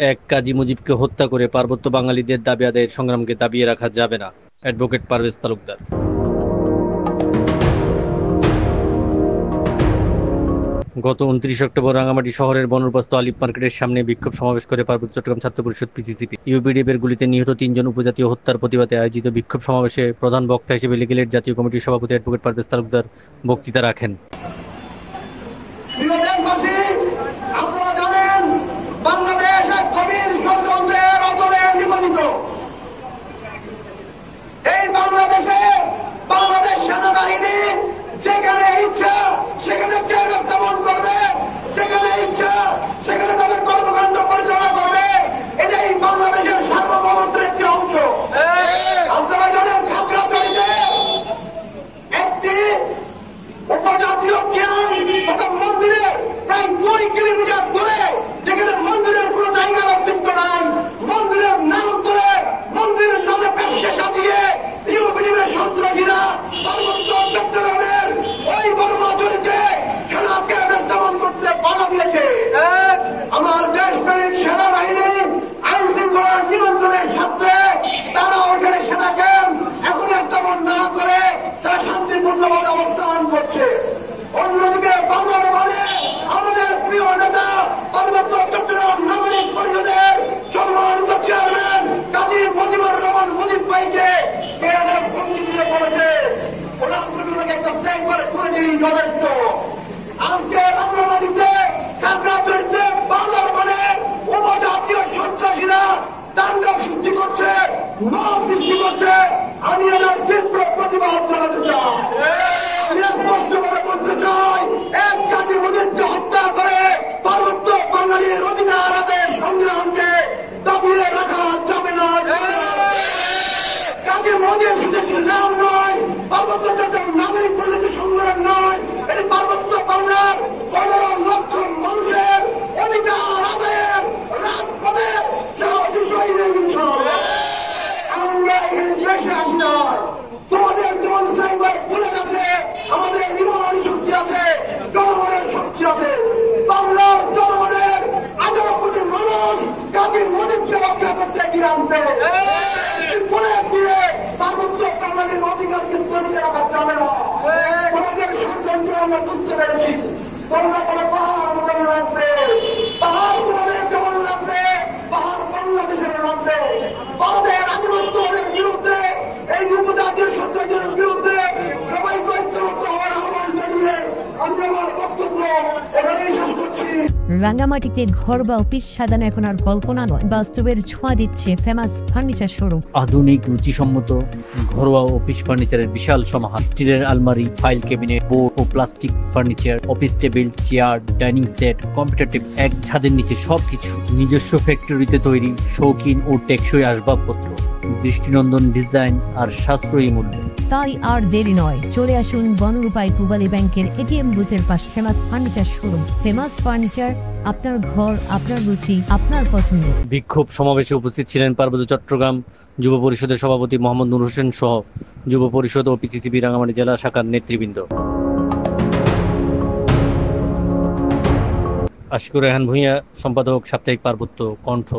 এক কাজী মুজিবকে হত্যা করে পার্বত্য বাঙালিদের দাবি আদায়ের সংগ্রামকে দাবিয়ে রাখা যাবে না। অ্যাডভোকেট পারভেজ তালুকদার। গত 29 অক্টোবর রাঙামাটি শহরের বনরূপাস্ত আলিফ মার্কেটের সামনে বিক্ষোভ সমাবেশ করে পার্বত্য চট্টগ্রাম ছাত্র পরিষদ পিসিসিপি ইউপিডিএফ-এর গুলিতে নিহত 3 জন উপজাতীয় হত্যার প্রতিবাদে আয়োজিত বিক্ষোভ সমাবেশে প্রধান বক্তা হিসেবে লিগেলের জাতীয় কমিটির সভাপতি অ্যাডভোকেট পারভেজ তালুকদার বক্তৃতা রাখেন। আপনারা জানেন বাংলাদেশ এক গভীর ষড়যন্ত্রের অতলে নিমজ্জিত। এই বাংলাদেশে বাংলাদেশ সেনাবাহিনী যেখানে ইচ্ছা সেখানে দেশ স্থাপন করবে, যেখানে ইচ্ছা সেখানে তাদের কর্মকাণ্ড পরিচালনা করবে। এটাই বাংলাদেশের সার্বভৌমত্বের একটি অংশ। আপনারা জানেন খাগড়াছড়িতে একটি উপজাতীয় মন্দিরে প্রায় 2 কিলোমিটার দূরে, যেখানে মন্দিরের কোন জায়গার অস্তিত্ব নাই, মন্দিরের নাম করে মন্দিরের নামে ব্যবসা সাজিয়ে ইউপিডিএফের সন্ত্রাসীরা পার্বত্য চট্টগ্রামের ওই বর্মাচুরিতে সেনাকে স্থাপন করতে বাধা দিয়েছে। আমার দেশপ্রেমিক সেনাবাহিনী আইন শৃঙ্খলার নিয়ন্ত্রণের সাথে তারা ওখানে সেনাকে এখন স্থাপন না করে তারা শান্তিপূর্ণভাবে অবস্থান করছে। অন্যদিকে বান্দরবানে আমাদের প্রিয় নেতা পার্বত্য চট্টগ্রাম নাগরিক পরিষদের সম্মানিত চেয়ারম্যান কাজী মুজিবুর রহমান মুজিব ভাইকে হুমকি দিয়ে বলেছে ওরা আপনাকে একটা স্ট্রাইক করে দিলেই যথেষ্ট। আজকে রাঙ্গামাটিতে খাগড়াছড়িতে বান্দরবানে উপজাতীয় সন্ত্রাসীরা তাণ্ডব সৃষ্টি করছে, মব সৃষ্টি করছে। আমি এদের তীব্র প্রতিবাদ জানাতে চাই। স্পষ্ট করে বলতে চাই, এক কাজী মুজিবকে হত্যা করে পার্বত্য বাঙালির অধিকার আদায়ের সংগ্রামকে দাবিয়ে রাখা যাবে না। কাজী মুজিব শুধু একটি নাম নয়, পার্বত্য চট্টগ্রাম নাগরিক পরিষদের সংগ্রাম নয়, এটি পার্বত্য বাংলার 15 লক্ষ মানুষের অধিকার আদায়ের রাজপথে সাহসী শহীদের উৎসব। আমরা এখানে দেশে আসি না, তোমাদের জীবন সাইবার ভুলে গেছে। আমাদের জীবন শক্তি আছে, জনগণের শক্তি আছে। বাংলার জনগণের 18 কোটি মানুষ কাজী মুজিবকে রক্ষা করতে এগিয়ে আসবে। বলে দিয়ে পার্বত্য বাঙালির অধিকারকে কমিয়ে রাখা যাবে না। তোমাদের ষড়যন্ত্র আমরা বুঝতে পেরেছি। তোমরা বলে পাহাড় আমাদের লাগবে, পাহাড় তোমাদের কেমন লাগবে, পাহাড় বাংলাদেশের লাগবে। ভারতের আধিপত্যবাদের বিরুদ্ধে, এই উপজাতীয় সন্ত্রাসীদের বিরুদ্ধে সবাই ঐক্যবদ্ধ হওয়ার আহ্বান জানিয়ে আমি আমার বক্তব্য এখানেই শেষ করছি। রাঙ্গামাটিতে ঘর বা অফিস সাজানো এখন আর কল্পনা নয়, বাস্তবের ছোঁয়া দিচ্ছে ফেমাস ফার্নিচার শোরুম। আধুনিক রুচিসম্মত ঘরোয়া অফিস ফার্নিচারের বিশাল সমাহার, স্টিলের আলমারি, ফাইল ক্যাবিনেট, বোর্ড ও plastic furniture, office table, chair, dining set, computer table, এক ছাদের নিচে সবকিছু। নিজস্ব ফ্যাক্টরিতে তৈরি শৌখিন ও টেকসই আসবাবপত্র, দৃষ্টিনন্দন ডিজাইন আর সাশ্রয়ী মূল্য। তাই আর দেরি নয়, চলে আসুন বনরূপাই পূবালী ব্যাংকের এটিএম বুথের পাশে famous furniture showroom. Famous furniture, আপনার ঘর, আপনার রুচি, আপনার পছন্দ। বিক্ষোভ সমাবেশে উপস্থিত ছিলেন পার্বত্য চট্টগ্রাম যুব পরিষদের সভাপতি মোহাম্মদ নূর হোসেন সহ যুব পরিষদ ও পিসিসিবি রাঙ্গামাটি জেলা শাখার নেতৃবৃন্দ। আশিকুর রেহান ভূঁইয়া, সম্পাদক, সাপ্তাহিক পার্বত্য কণ্ঠ।